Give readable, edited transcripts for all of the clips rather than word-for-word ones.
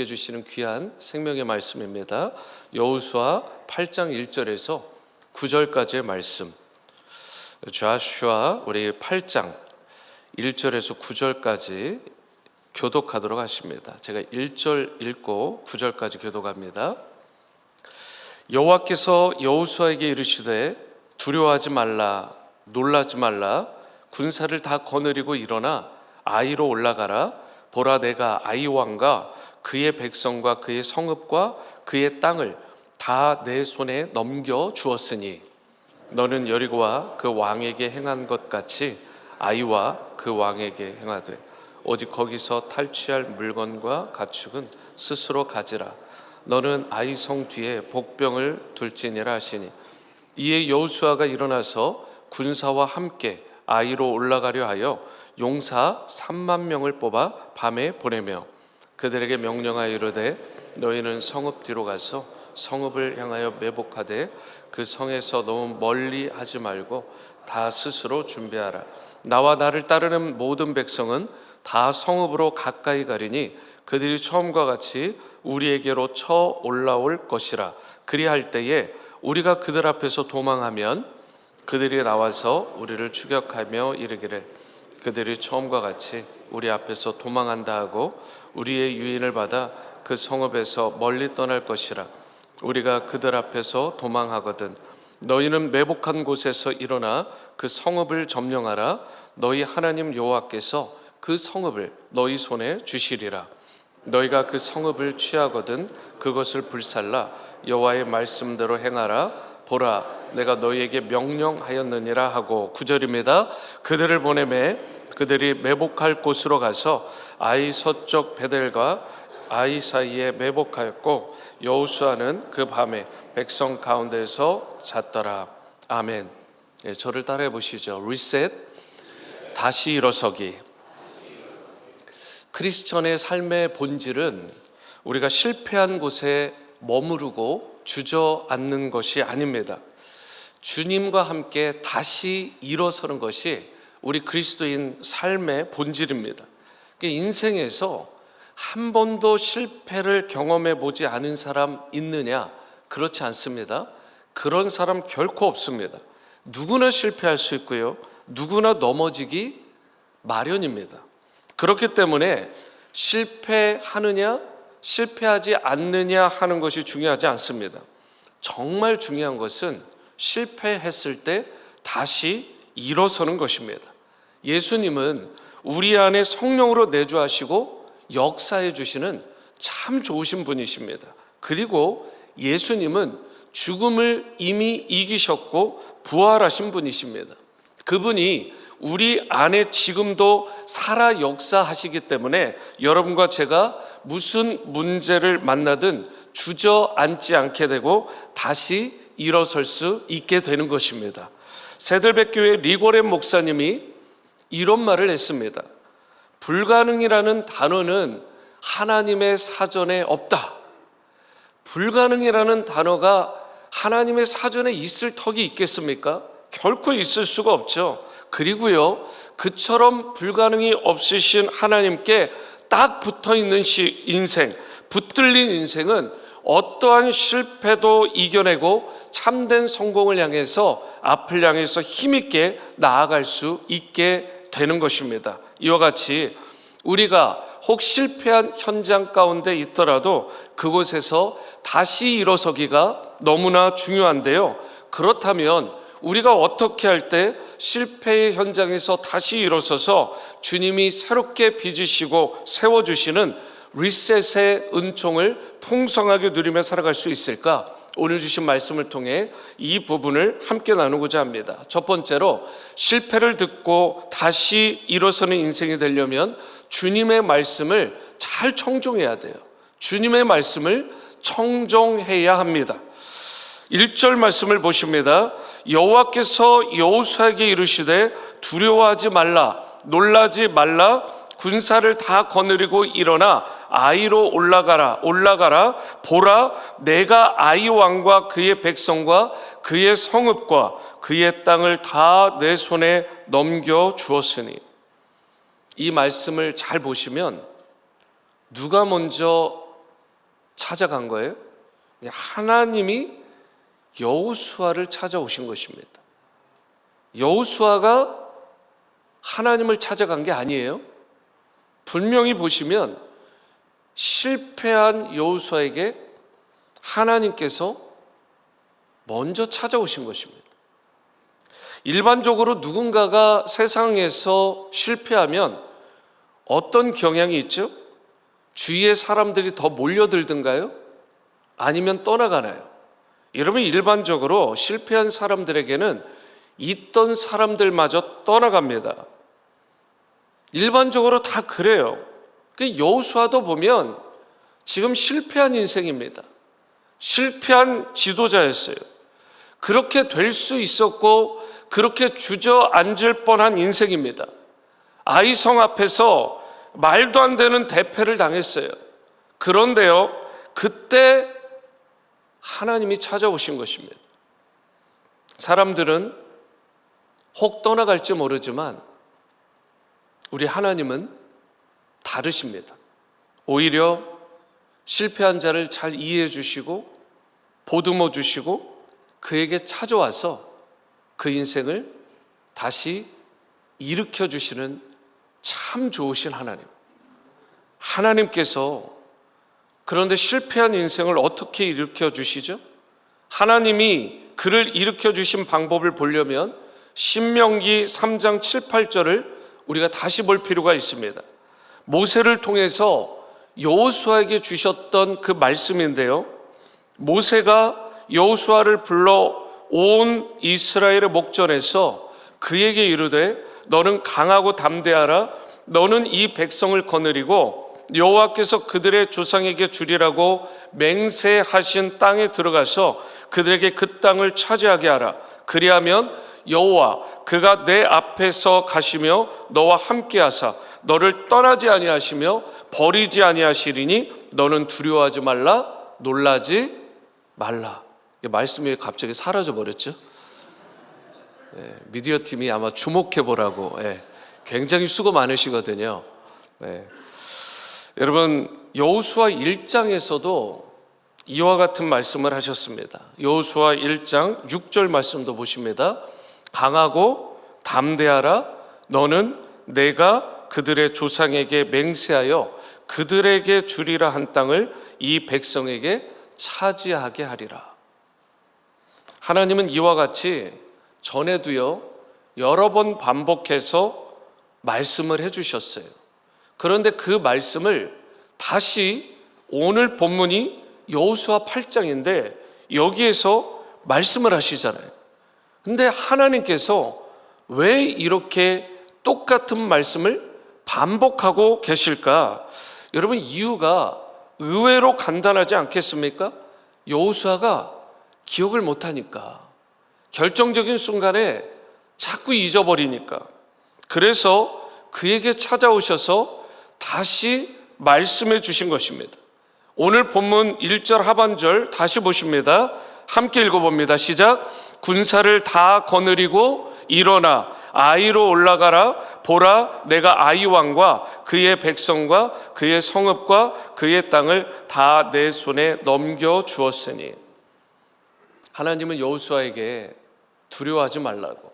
주시는 귀한 생명의 말씀입니다. 여호수아 8장 1절에서 9절까지의 말씀. 조슈아 우리 8장 1절에서 9절까지 교독하도록 하십니다. 제가 1절 읽고 9절까지 교독합니다. 여호와께서 여호수아에게 이르시되 두려워하지 말라, 놀라지 말라. 군사를 다 거느리고 일어나 아이로 올라가라. 보라, 내가 아이 왕과 그의 백성과 그의 성읍과 그의 땅을 다 내 손에 넘겨 주었으니 너는 여리고와 그 왕에게 행한 것 같이 아이와 그 왕에게 행하되 오직 거기서 탈취할 물건과 가축은 스스로 가지라. 너는 아이 성 뒤에 복병을 둘지니라 하시니 이에 여호수아가 일어나서 군사와 함께 아이로 올라가려 하여 용사 3만 명을 뽑아 밤에 보내며 그들에게 명령하여 이르되 너희는 성읍 뒤로 가서 성읍을 향하여 매복하되 그 성에서 너무 멀리 하지 말고 다 스스로 준비하라. 나와 나를 따르는 모든 백성은 다 성읍으로 가까이 가리니 그들이 처음과 같이 우리에게로 쳐 올라올 것이라. 그리할 때에 우리가 그들 앞에서 도망하면 그들이 나와서 우리를 추격하며 이르기를 그들이 처음과 같이 우리 앞에서 도망한다 하고 우리의 유인을 받아 그 성읍에서 멀리 떠날 것이라. 우리가 그들 앞에서 도망하거든 너희는 매복한 곳에서 일어나 그 성읍을 점령하라. 너희 하나님 여호와께서 그 성읍을 너희 손에 주시리라. 너희가 그 성읍을 취하거든 그것을 불살라 여호와의 말씀대로 행하라. 보라, 내가 너희에게 명령하였느니라 하고 9절입니다. 그들을 보내매 그들이 매복할 곳으로 가서 아이 서쪽 베델과 아이 사이에 매복하였고 여호수아는 그 밤에 백성 가운데서 잤더라. 아멘. 저를 따라해 보시죠. 리셋, 다시 일어서기. 크리스천의 삶의 본질은 우리가 실패한 곳에 머무르고 주저앉는 것이 아닙니다. 주님과 함께 다시 일어서는 것이 우리 그리스도인 삶의 본질입니다. 인생에서 한 번도 실패를 경험해 보지 않은 사람 있느냐? 그렇지 않습니다. 그런 사람 결코 없습니다. 누구나 실패할 수 있고요, 누구나 넘어지기 마련입니다. 그렇기 때문에 실패하느냐 실패하지 않느냐 하는 것이 중요하지 않습니다. 정말 중요한 것은 실패했을 때 다시 일어서는 것입니다. 예수님은 우리 안에 성령으로 내주하시고 역사해 주시는 참 좋으신 분이십니다. 그리고 예수님은 죽음을 이미 이기셨고 부활하신 분이십니다. 그분이 우리 안에 지금도 살아 역사하시기 때문에 여러분과 제가 무슨 문제를 만나든 주저앉지 않게 되고 다시 일어설 수 있게 되는 것입니다. 세들백교회 리고렘 목사님이 이런 말을 했습니다. 불가능이라는 단어는 하나님의 사전에 없다. 불가능이라는 단어가 하나님의 사전에 있을 턱이 있겠습니까? 결코 있을 수가 없죠. 그리고요, 그처럼 불가능이 없으신 하나님께 딱 붙어있는 인생, 붙들린 인생은 어떠한 실패도 이겨내고 참된 성공을 향해서 앞을 향해서 힘있게 나아갈 수 있게 되는 것입니다. 이와 같이 우리가 혹 실패한 현장 가운데 있더라도 그곳에서 다시 일어서기가 너무나 중요한데요. 그렇다면 우리가 어떻게 할 때 실패의 현장에서 다시 일어서서 주님이 새롭게 빚으시고 세워주시는 리셋의 은총을 풍성하게 누리며 살아갈 수 있을까? 오늘 주신 말씀을 통해 이 부분을 함께 나누고자 합니다. 첫 번째로, 실패를 듣고 다시 일어서는 인생이 되려면 주님의 말씀을 잘 청종해야 돼요. 주님의 말씀을 청종해야 합니다. 1절 말씀을 보십니다. 여호와께서 여호수아에게 이르시되 두려워하지 말라, 놀라지 말라. 군사를 다 거느리고 일어나 아이로 올라가라. 보라, 내가 아이 왕과 그의 백성과 그의 성읍과 그의 땅을 다 내 손에 넘겨 주었으니. 이 말씀을 잘 보시면 누가 먼저 찾아간 거예요? 하나님이 여호수아를 찾아오신 것입니다. 여호수아가 하나님을 찾아간 게 아니에요. 분명히 보시면 실패한 여호수아에게 하나님께서 먼저 찾아오신 것입니다. 일반적으로 누군가가 세상에서 실패하면 어떤 경향이 있죠? 주위의 사람들이 더 몰려들든가요? 아니면 떠나가나요? 여러분, 일반적으로 실패한 사람들에게는 있던 사람들마저 떠나갑니다. 일반적으로 다 그래요. 여호수아도 보면 지금 실패한 인생입니다. 실패한 지도자였어요. 그렇게 될 수 있었고 그렇게 주저앉을 뻔한 인생입니다. 아이성 앞에서 말도 안 되는 대패를 당했어요. 그런데요, 그때 하나님이 찾아오신 것입니다. 사람들은 혹 떠나갈지 모르지만 우리 하나님은 다르십니다. 오히려 실패한 자를 잘 이해해 주시고 보듬어 주시고 그에게 찾아와서 그 인생을 다시 일으켜 주시는 참 좋으신 하나님. 하나님께서 그런데 실패한 인생을 어떻게 일으켜 주시죠? 하나님이 그를 일으켜 주신 방법을 보려면 신명기 3장 7, 8절을 우리가 다시 볼 필요가 있습니다. 모세를 통해서 여호수아에게 주셨던 그 말씀인데요, 모세가 여호수아를 불러 온 이스라엘의 목전에서 그에게 이르되 너는 강하고 담대하라. 너는 이 백성을 거느리고 여호와께서 그들의 조상에게 주리라고 맹세하신 땅에 들어가서 그들에게 그 땅을 차지하게 하라. 그리하면 여호와 그가 내 앞에서 가시며 너와 함께 하사 너를 떠나지 아니하시며 버리지 아니하시리니 너는 두려워하지 말라, 놀라지 말라. 말씀이 갑자기 사라져 버렸죠? 미디어 팀이 아마 주목해 보라고 굉장히 수고 많으시거든요. 여러분, 여호수아 1장에서도 이와 같은 말씀을 하셨습니다. 여호수아 1장 6절 말씀도 보십니다. 강하고 담대하라. 너는 내가 그들의 조상에게 맹세하여 그들에게 주리라 한 땅을 이 백성에게 차지하게 하리라. 하나님은 이와 같이 전에도요 여러 번 반복해서 말씀을 해주셨어요. 그런데 그 말씀을 다시 오늘 본문이 여호수아 8장인데 여기에서 말씀을 하시잖아요. 근데 하나님께서 왜 이렇게 똑같은 말씀을 반복하고 계실까? 여러분, 이유가 의외로 간단하지 않겠습니까? 여호수아가 기억을 못하니까, 결정적인 순간에 자꾸 잊어버리니까. 그래서 그에게 찾아오셔서 다시 말씀해 주신 것입니다. 오늘 본문 1절 하반절 다시 보십니다. 함께 읽어봅니다. 시작. 군사를 다 거느리고 일어나 아이로 올라가라. 보라, 내가 아이 왕과 그의 백성과 그의 성읍과 그의 땅을 다 내 손에 넘겨 주었으니. 하나님은 여호수아에게 두려워하지 말라고,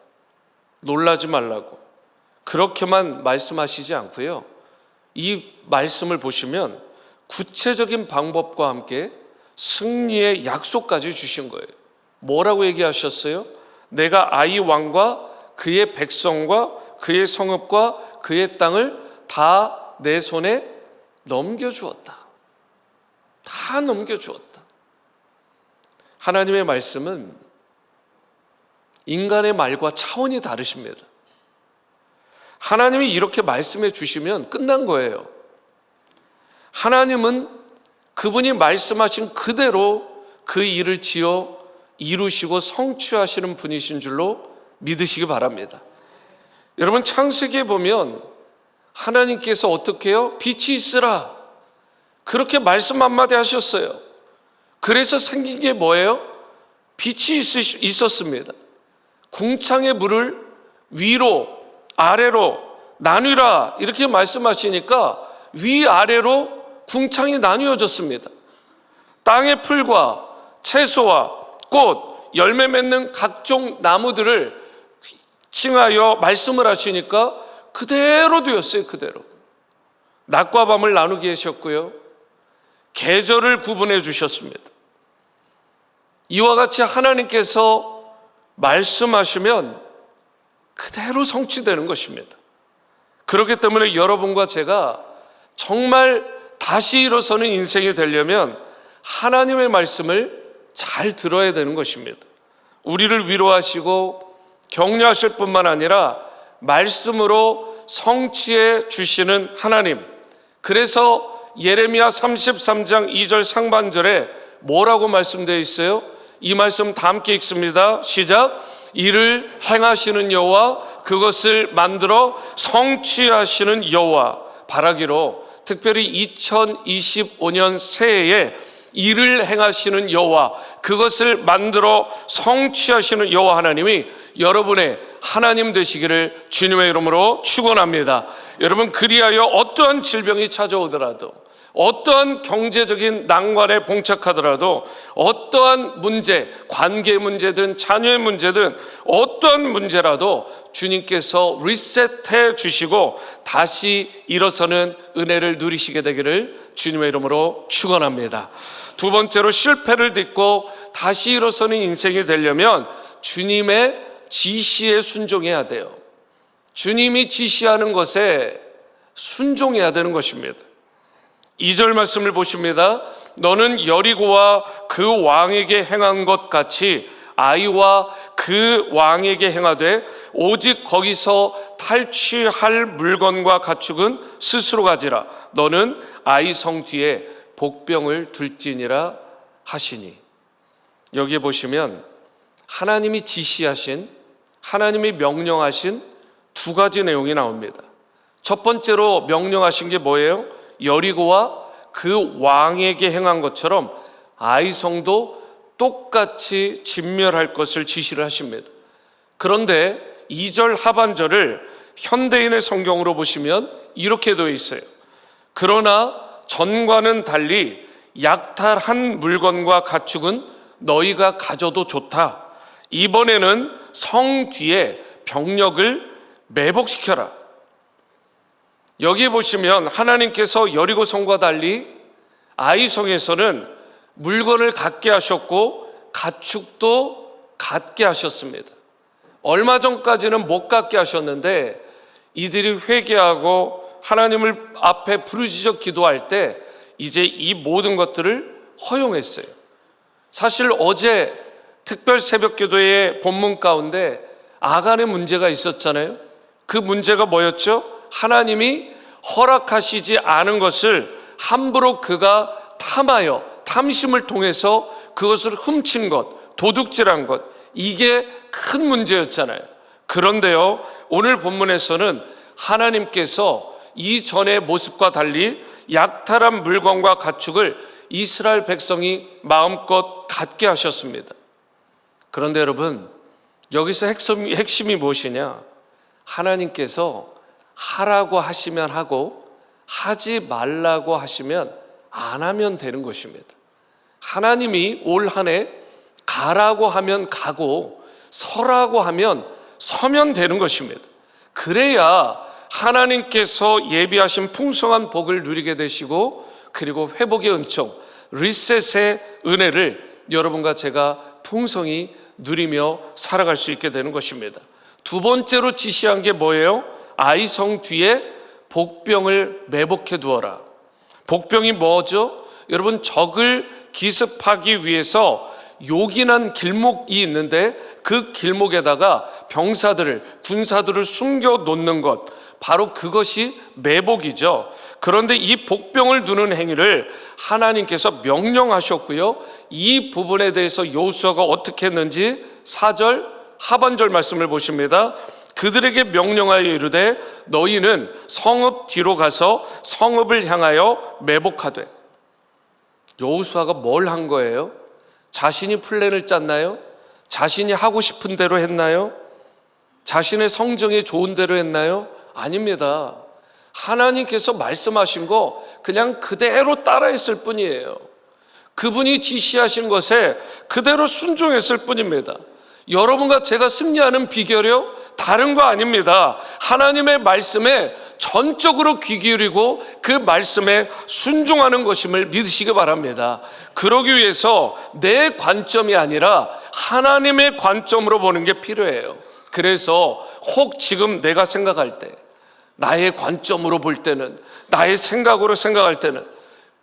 놀라지 말라고 그렇게만 말씀하시지 않고요, 이 말씀을 보시면 구체적인 방법과 함께 승리의 약속까지 주신 거예요. 뭐라고 얘기하셨어요? 내가 아이 왕과 그의 백성과 그의 성읍과 그의 땅을 다 내 손에 넘겨주었다. 다 넘겨주었다. 하나님의 말씀은 인간의 말과 차원이 다르십니다. 하나님이 이렇게 말씀해 주시면 끝난 거예요. 하나님은 그분이 말씀하신 그대로 그 일을 지어 이루시고 성취하시는 분이신 줄로 믿으시기 바랍니다. 여러분, 창세기에 보면 하나님께서 어떻게 해요? 빛이 있으라 그렇게 말씀 한마디 하셨어요. 그래서 생긴 게 뭐예요? 빛이 있었습니다. 궁창의 물을 위로 아래로 나뉘라 이렇게 말씀하시니까 위아래로 궁창이 나뉘어졌습니다. 땅의 풀과 채소와 꽃, 열매 맺는 각종 나무들을 칭하여 말씀을 하시니까 그대로 되었어요. 그대로. 낮과 밤을 나누게 하셨고요, 계절을 구분해 주셨습니다. 이와 같이 하나님께서 말씀하시면 그대로 성취되는 것입니다. 그렇기 때문에 여러분과 제가 정말 다시 일어서는 인생이 되려면 하나님의 말씀을 잘 들어야 되는 것입니다. 우리를 위로하시고 격려하실 뿐만 아니라 말씀으로 성취해 주시는 하나님. 그래서 예레미야 33장 2절 상반절에 뭐라고 말씀되어 있어요? 이 말씀 다 함께 읽습니다. 시작. 이를 행하시는 여호와, 그것을 만들어 성취하시는 여호와. 바라기로 특별히 2025년 새해에 이를 행하시는 여호와, 그것을 만들어 성취하시는 여호와 하나님이 여러분의 하나님 되시기를 주님의 이름으로 축원합니다. 여러분, 그리하여 어떠한 질병이 찾아오더라도, 어떠한 경제적인 난관에 봉착하더라도, 어떠한 문제, 관계 문제든 자녀의 문제든 어떠한 문제라도 주님께서 리셋해 주시고 다시 일어서는 은혜를 누리시게 되기를 주님의 이름으로 축원합니다. 두 번째로, 실패를 딛고 다시 일어서는 인생이 되려면 주님의 지시에 순종해야 돼요. 주님이 지시하는 것에 순종해야 되는 것입니다. 2절 말씀을 보십니다. 너는 여리고와 그 왕에게 행한 것 같이 아이와 그 왕에게 행하되 오직 거기서 탈취할 물건과 가축은 스스로 가지라. 너는 아이 성 뒤에 복병을 둘지니라 하시니. 여기에 보시면 하나님이 지시하신, 하나님이 명령하신 두 가지 내용이 나옵니다. 첫 번째로 명령하신 게 뭐예요? 여리고와 그 왕에게 행한 것처럼 아이성도 똑같이 진멸할 것을 지시를 하십니다. 그런데 2절 하반절을 현대인의 성경으로 보시면 이렇게 되어 있어요. 그러나 전과는 달리 약탈한 물건과 가축은 너희가 가져도 좋다. 이번에는 성 뒤에 병력을 매복시켜라. 여기 보시면 하나님께서 여리고 성과 달리 아이성에서는 물건을 갖게 하셨고 가축도 갖게 하셨습니다. 얼마 전까지는 못 갖게 하셨는데 이들이 회개하고 하나님을 앞에 부르짖어 기도할 때 이제 이 모든 것들을 허용했어요. 사실 어제 특별 새벽 기도의 본문 가운데 아간의 문제가 있었잖아요. 그 문제가 뭐였죠? 하나님이 허락하시지 않은 것을 함부로 그가 탐하여 탐심을 통해서 그것을 훔친 것, 도둑질한 것, 이게 큰 문제였잖아요. 그런데요, 오늘 본문에서는 하나님께서 이전의 모습과 달리 약탈한 물건과 가축을 이스라엘 백성이 마음껏 갖게 하셨습니다. 그런데 여러분, 여기서 핵심이 무엇이냐? 하나님께서 하라고 하시면 하고 하지 말라고 하시면 안 하면 되는 것입니다. 하나님이 올 한 해 가라고 하면 가고 서라고 하면 서면 되는 것입니다. 그래야 하나님께서 예비하신 풍성한 복을 누리게 되시고, 그리고 회복의 은총, 리셋의 은혜를 여러분과 제가 풍성히 누리며 살아갈 수 있게 되는 것입니다. 두 번째로 지시한 게 뭐예요? 아이성 뒤에 복병을 매복해 두어라. 복병이 뭐죠? 여러분, 적을 기습하기 위해서 요긴한 길목이 있는데 그 길목에다가 병사들을, 군사들을 숨겨 놓는 것, 바로 그것이 매복이죠. 그런데 이 복병을 두는 행위를 하나님께서 명령하셨고요, 이 부분에 대해서 여호수아가 어떻게 했는지 4절 하반절 말씀을 보십니다. 그들에게 명령하여 이르되 너희는 성읍 뒤로 가서 성읍을 향하여 매복하되. 여호수아가 뭘 한 거예요? 자신이 플랜을 짰나요? 자신이 하고 싶은 대로 했나요? 자신의 성정이 좋은 대로 했나요? 아닙니다. 하나님께서 말씀하신 거 그냥 그대로 따라했을 뿐이에요. 그분이 지시하신 것에 그대로 순종했을 뿐입니다. 여러분과 제가 승리하는 비결이요? 다른 거 아닙니다. 하나님의 말씀에 전적으로 귀 기울이고 그 말씀에 순종하는 것임을 믿으시기 바랍니다. 그러기 위해서 내 관점이 아니라 하나님의 관점으로 보는 게 필요해요. 그래서 혹 지금 내가 생각할 때, 나의 관점으로 볼 때는, 나의 생각으로 생각할 때는,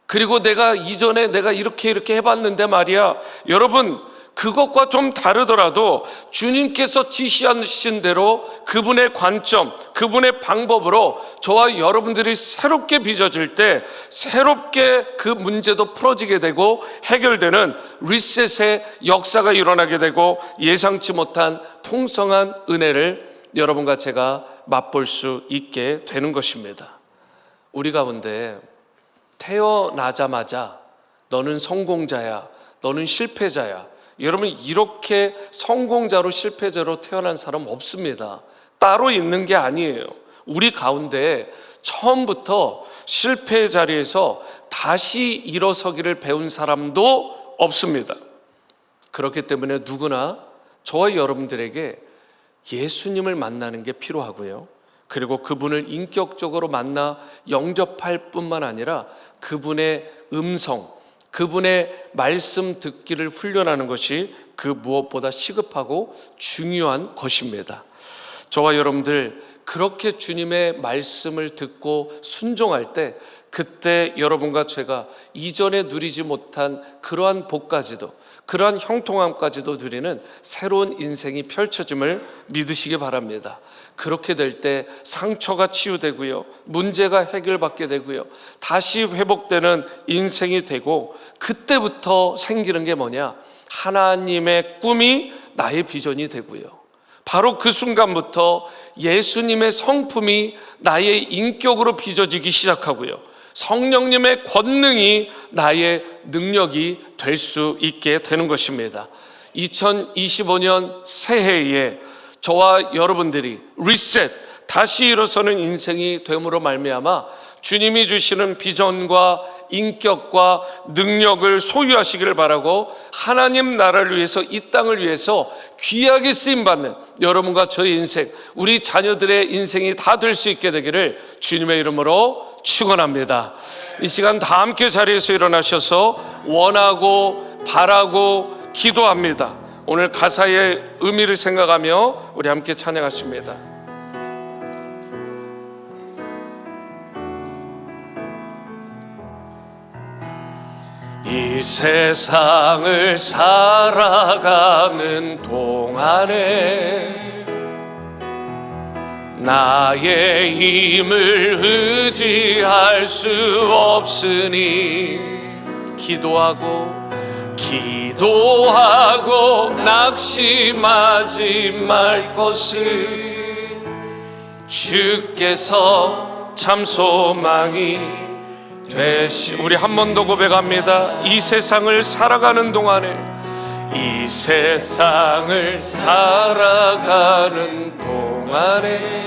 그리고 내가 이전에 내가 이렇게 해봤는데 말이야, 여러분 그것과 좀 다르더라도 주님께서 지시하신 대로 그분의 관점, 그분의 방법으로 저와 여러분들이 새롭게 빚어질 때 새롭게 그 문제도 풀어지게 되고 해결되는 리셋의 역사가 일어나게 되고 예상치 못한 풍성한 은혜를 여러분과 제가 맛볼 수 있게 되는 것입니다. 우리 가운데 태어나자마자 너는 성공자야, 너는 실패자야, 여러분 이렇게 성공자로 실패자로 태어난 사람 없습니다. 따로 있는 게 아니에요. 우리 가운데 처음부터 실패의 자리에서 다시 일어서기를 배운 사람도 없습니다. 그렇기 때문에 누구나 저와 여러분들에게 예수님을 만나는 게 필요하고요, 그리고 그분을 인격적으로 만나 영접할 뿐만 아니라 그분의 음성, 그분의 말씀 듣기를 훈련하는 것이 그 무엇보다 시급하고 중요한 것입니다. 저와 여러분들 그렇게 주님의 말씀을 듣고 순종할 때, 그때 여러분과 제가 이전에 누리지 못한 그러한 복까지도, 그러한 형통함까지도 누리는 새로운 인생이 펼쳐짐을 믿으시기 바랍니다. 그렇게 될 때 상처가 치유되고요, 문제가 해결받게 되고요, 다시 회복되는 인생이 되고, 그때부터 생기는 게 뭐냐? 하나님의 꿈이 나의 비전이 되고요, 바로 그 순간부터 예수님의 성품이 나의 인격으로 빚어지기 시작하고요, 성령님의 권능이 나의 능력이 될 수 있게 되는 것입니다. 2025년 새해에 저와 여러분들이 리셋, 다시 일어서는 인생이 됨으로 말미암아 주님이 주시는 비전과 인격과 능력을 소유하시기를 바라고, 하나님 나라를 위해서, 이 땅을 위해서 귀하게 쓰임받는 여러분과 저의 인생, 우리 자녀들의 인생이 다 될 수 있게 되기를 주님의 이름으로 축원합니다. 이 시간 다 함께 자리에서 일어나셔서 원하고 바라고 기도합니다. 오늘 가사의 의미를 생각하며 우리 함께 찬양하십니다. 이 세상을 살아가는 동안에 나의 힘을 의지할 수 없으니 기도하고 낙심하지 말 것을 주께서 참 소망이 되시. 우리 한 번 더 고백합니다. 이 세상을 살아가는 동안에, 이 세상을 살아가는 동안에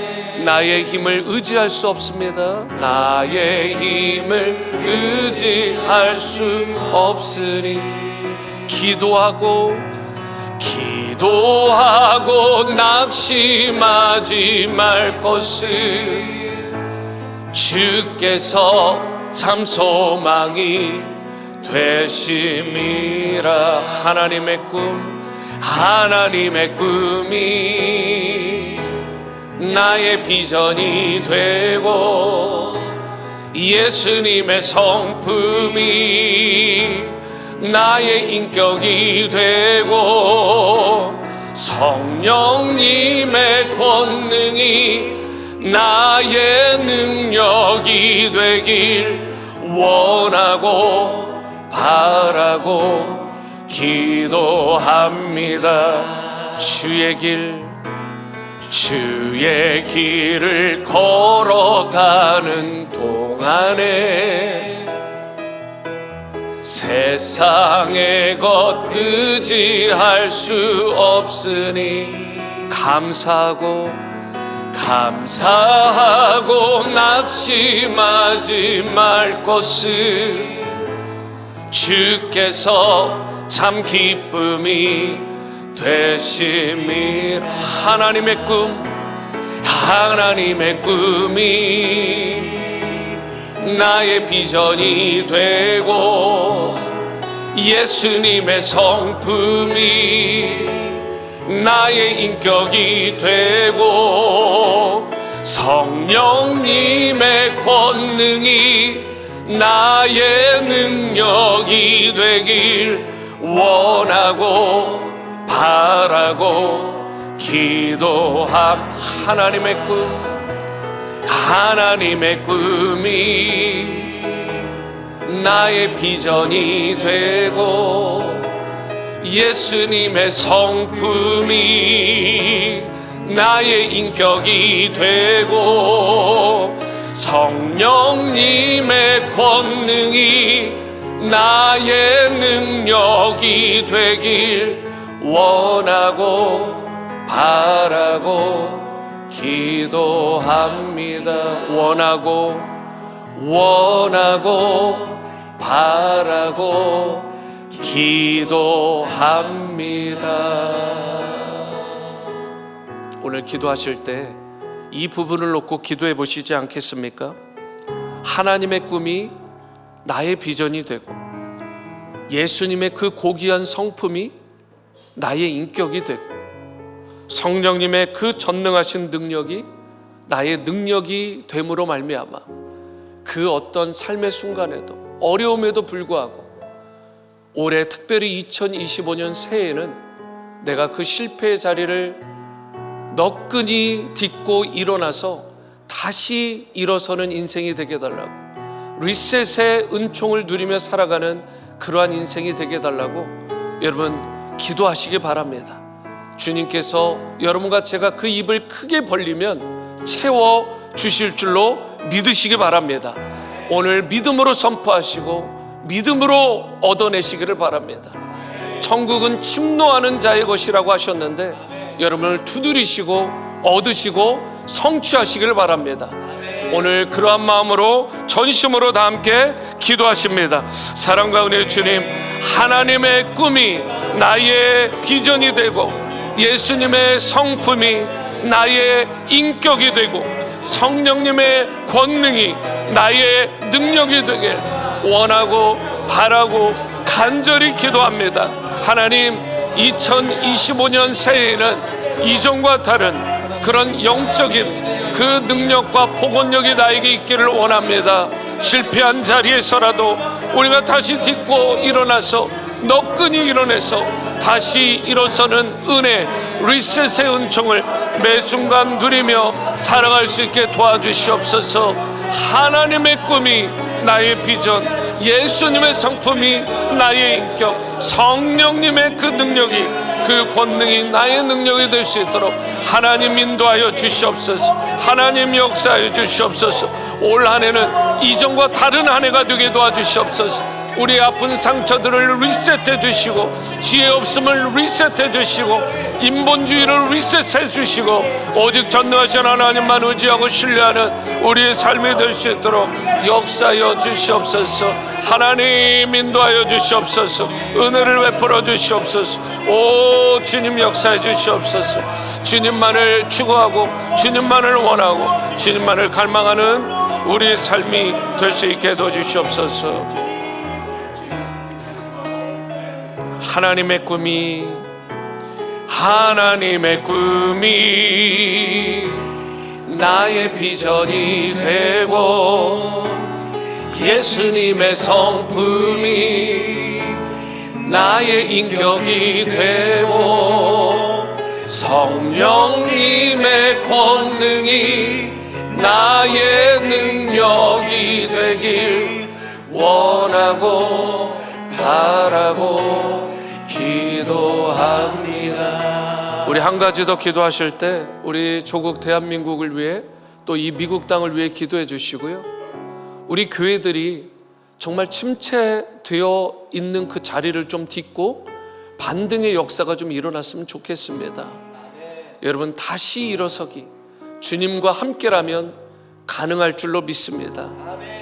나의 힘을 의지할 수 없습니다. 나의 힘을 의지할 수 없으니 기도하고 낙심하지 말 것을 주께서 참 소망이 되심이라. 하나님의 꿈이 나의 비전이 되고, 예수님의 성품이 나의 인격이 되고, 성령님의 권능이 나의 능력이 되길 원하고 바라고 기도합니다. 주의 길을 걸어가는 동안에 세상의 것 의지할 수 없으니 감사하고 낙심하지 말 것을 주께서 참 기쁨이 되심이라. 하나님의 꿈이 나의 비전이 되고, 예수님의 성품이 나의 인격이 되고, 성령님의 권능이 나의 능력이 되길 원하고 바라고 기도함. 하나님의 꿈이 나의 비전이 되고, 예수님의 성품이 나의 인격이 되고, 성령님의 권능이 나의 능력이 되길 원하고 바라고 기도합니다. 원하고 바라고 기도합니다. 오늘 기도하실 때 이 부분을 놓고 기도해 보시지 않겠습니까? 하나님의 꿈이 나의 비전이 되고, 예수님의 그 고귀한 성품이 나의 인격이 되고, 성령님의 그 전능하신 능력이 나의 능력이 됨으로 말미암아 그 어떤 삶의 순간에도, 어려움에도 불구하고 올해 특별히 2025년 새해에는 내가 그 실패의 자리를 너끈히 딛고 일어나서 다시 일어서는 인생이 되게 달라고, 리셋의 은총을 누리며 살아가는 그러한 인생이 되게 달라고 여러분 기도하시기 바랍니다. 주님께서 여러분과 제가 그 입을 크게 벌리면 채워 주실 줄로 믿으시기 바랍니다. 오늘 믿음으로 선포하시고 믿음으로 얻어내시기를 바랍니다. 천국은 침노하는 자의 것이라고 하셨는데, 여러분을 두드리시고 얻으시고 성취하시기를 바랍니다. 오늘 그러한 마음으로 전심으로 다 함께 기도하십니다. 사랑과 은혜의 주님, 하나님의 꿈이 나의 비전이 되고, 예수님의 성품이 나의 인격이 되고, 성령님의 권능이 나의 능력이 되길 원하고 바라고 간절히 기도합니다. 하나님, 2025년 새해에는 이전과 다른 그런 영적인 그 능력과 복원력이 나에게 있기를 원합니다. 실패한 자리에서라도 우리가 다시 딛고 일어나서 너끈히 일어나서 다시 일어서는 은혜, 리셋의 은총을 매 순간 누리며 살아갈 수 있게 도와주시옵소서. 하나님의 꿈이 나의 비전, 예수님의 성품이 나의 인격, 성령님의 그 능력이, 그 권능이 나의 능력이 될 수 있도록 하나님 인도하여 주시옵소서. 하나님 역사하여 주시옵소서. 올 한 해는 이전과 다른 한 해가 되게 도와주시옵소서. 우리 아픈 상처들을 리셋해 주시고, 지혜 없음을 리셋해 주시고, 인본주의를 리셋해 주시고, 오직 전능하신 하나님만 의지하고 신뢰하는 우리의 삶이 될 수 있도록 역사하여 주시옵소서. 하나님 인도하여 주시옵소서. 은혜를 베풀어 주시옵소서. 오 주님 역사해 주시옵소서. 주님만을 추구하고 주님만을 원하고 주님만을 갈망하는 우리의 삶이 될 수 있게 해도 주시옵소서. 하나님의 꿈이 나의 비전이 되고, 예수님의 성품이 나의 인격이 되고, 성령님의 권능이 나의 능력이 되길 원하고 바라고 기도합니다. 우리 한 가지 더 기도하실 때 우리 조국 대한민국을 위해, 또 이 미국 땅을 위해 기도해 주시고요. 우리 교회들이 정말 침체되어 있는 그 자리를 좀 딛고 반등의 역사가 좀 일어났으면 좋겠습니다. 여러분, 다시 일어서기 주님과 함께라면 가능할 줄로 믿습니다.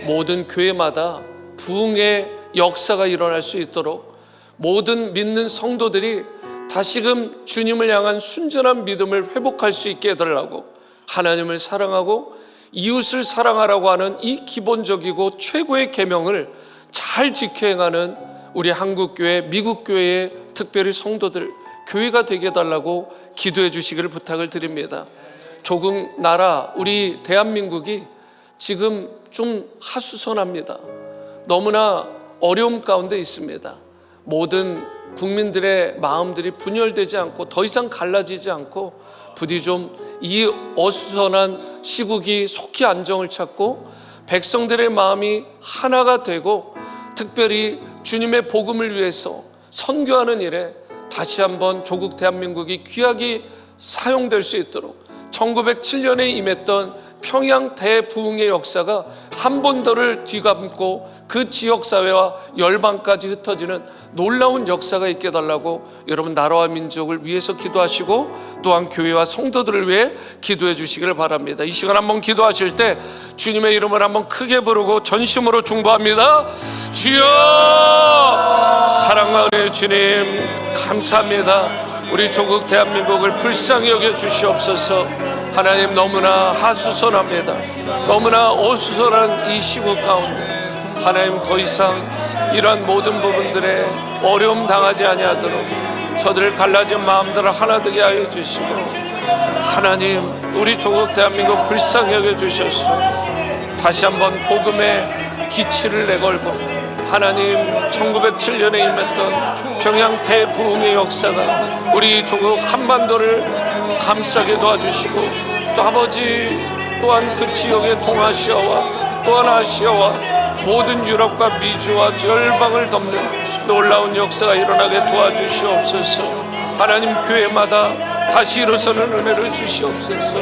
모든 교회마다 부흥의 역사가 일어날 수 있도록 모든 믿는 성도들이 다시금 주님을 향한 순전한 믿음을 회복할 수 있게 해달라고, 하나님을 사랑하고 이웃을 사랑하라고 하는 이 기본적이고 최고의 계명을 잘 지켜 행하는 우리 한국교회, 미국교회의 특별히 성도들, 교회가 되게 해달라고 기도해 주시기를 부탁을 드립니다. 조국 나라, 우리 대한민국이 지금 좀 하수선합니다. 너무나 어려움 가운데 있습니다. 모든 국민들의 마음들이 분열되지 않고 더 이상 갈라지지 않고 부디 좀 이 어수선한 시국이 속히 안정을 찾고 백성들의 마음이 하나가 되고 특별히 주님의 복음을 위해서 선교하는 일에 다시 한번 조국 대한민국이 귀하게 사용될 수 있도록 1907년에 임했던 평양 대부흥의 역사가 한 번더를 뒤감고 그 지역사회와 열방까지 흩어지는 놀라운 역사가 있게 해달라고 여러분 나라와 민족을 위해서 기도하시고 또한 교회와 성도들을 위해 기도해 주시기를 바랍니다. 이 시간 한번 기도하실 때 주님의 이름을 한번 크게 부르고 전심으로 중보합니다. 주여, 사랑과 은혜의 주님 감사합니다. 우리 조국 대한민국을 불쌍히 여겨 주시옵소서. 하나님, 너무나 하수선합니다. 너무나 어수선한 이 시국 가운데 하나님, 더 이상 이러한 모든 부분들에 어려움 당하지 아니하도록 저들을 갈라진 마음들을 하나 되게 하여 주시고, 하나님, 우리 조국 대한민국 불쌍히 여겨 주셔서 다시 한번 복음의 기치를 내걸고 하나님, 1907년에 임했던 평양 대부흥의 역사가 우리 조국 한반도를 감싸게 도와주시고, 또 아버지 또한 그 지역의 동아시아와 또한 아시아와 모든 유럽과 미주와 열방을 덮는 놀라운 역사가 일어나게 도와주시옵소서. 하나님, 교회마다 다시 일어서는 은혜를 주시옵소서.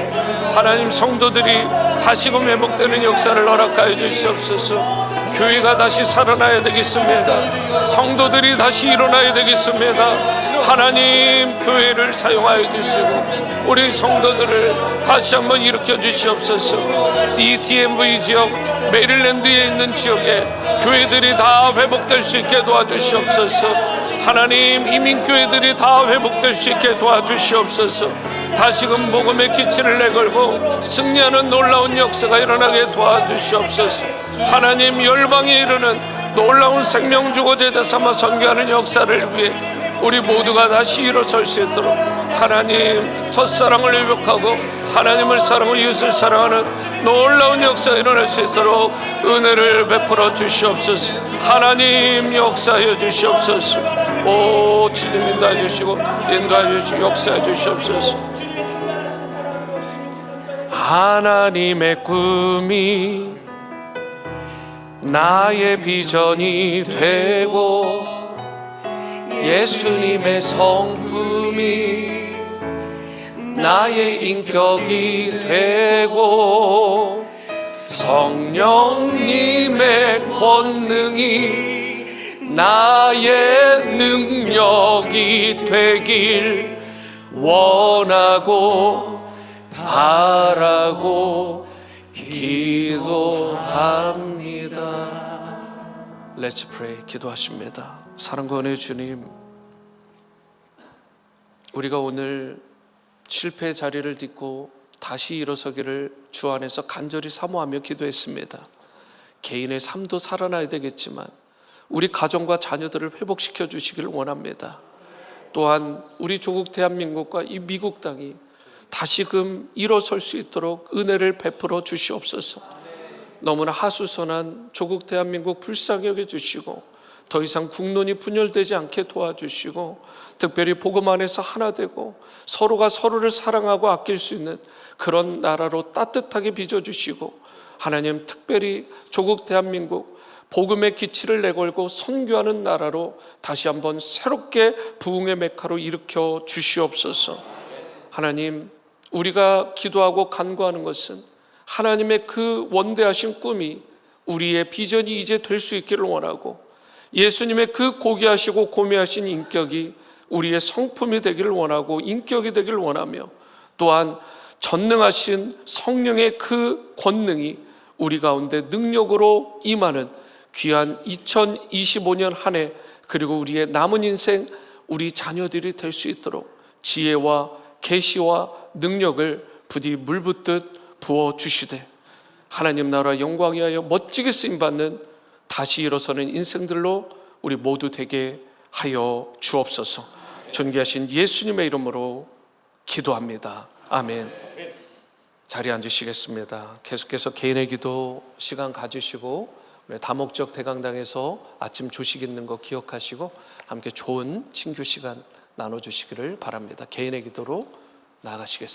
하나님, 성도들이 다시금 회복되는 역사를 허락하여 주시옵소서. 교회가 다시 살아나야 되겠습니다. 성도들이 다시 일어나야 되겠습니다. 하나님, 교회를 사용하여 주시고 우리 성도들을 다시 한번 일으켜 주시옵소서. 이 DMV 지역, 메릴랜드에 있는 지역에 교회들이 다 회복될 수 있게 도와주시옵소서. 하나님, 이민교회들이 다 회복될 수 있게 도와주시옵소서. 다시금 복음의 기치를 내걸고 승리하는 놀라운 역사가 일어나게 도와주시옵소서. 하나님, 열방에 이르는 놀라운 생명 주고 제자 삼아 선교하는 역사를 위해 우리 모두가 다시 일어설 수 있도록 하나님, 첫사랑을 회복하고 하나님을 사랑하고 이웃을 사랑하는 놀라운 역사가 일어날 수 있도록 은혜를 베풀어 주시옵소서. 하나님, 역사하여 주시옵소서. 오 주님, 인도해 주시고 인도해 주시고 역사해 주시옵소서. 하나님의 꿈이 나의 비전이 되고 예수님의 성품이 나의 인격이 되고 성령님의 권능이 나의 능력이 되길 원하고 바라고 기도합니다. Let's pray. 기도하십니다. 사랑과 은혜의 주님, 우리가 오늘 실패의 자리를 딛고 다시 일어서기를 주 안에서 간절히 사모하며 기도했습니다. 개인의 삶도 살아나야 되겠지만 우리 가정과 자녀들을 회복시켜 주시기를 원합니다. 또한 우리 조국 대한민국과 이 미국 땅이 다시금 일어설 수 있도록 은혜를 베풀어 주시옵소서. 너무나 하수선한 조국 대한민국 불쌍히 여겨 주시고 더 이상 국론이 분열되지 않게 도와주시고 특별히 복음 안에서 하나 되고 서로가 서로를 사랑하고 아낄 수 있는 그런 나라로 따뜻하게 빚어주시고 하나님, 특별히 조국 대한민국 복음의 기치를 내걸고 선교하는 나라로 다시 한번 새롭게 부흥의 메카로 일으켜 주시옵소서. 하나님, 우리가 기도하고 간구하는 것은 하나님의 그 원대하신 꿈이 우리의 비전이 이제 될 수 있기를 원하고 예수님의 그 고귀하시고 고매하신 인격이 우리의 성품이 되기를 원하고 인격이 되기를 원하며 또한 전능하신 성령의 그 권능이 우리 가운데 능력으로 임하는 귀한 2025년 한 해 그리고 우리의 남은 인생 우리 자녀들이 될 수 있도록 지혜와 계시와 능력을 부디 물붓듯 부어주시되 하나님 나라 영광 위하여 멋지게 쓰임받는 다시 일어서는 인생들로 우리 모두 되게 하여 주옵소서. 존귀하신 예수님의 이름으로 기도합니다. 아멘. 자리에 앉으시겠습니다. 계속해서 개인의 기도 시간 가지시고 다목적 대강당에서 아침 조식 있는 거 기억하시고 함께 좋은 친교 시간 나눠주시기를 바랍니다. 개인의 기도로 나아가시겠습니다.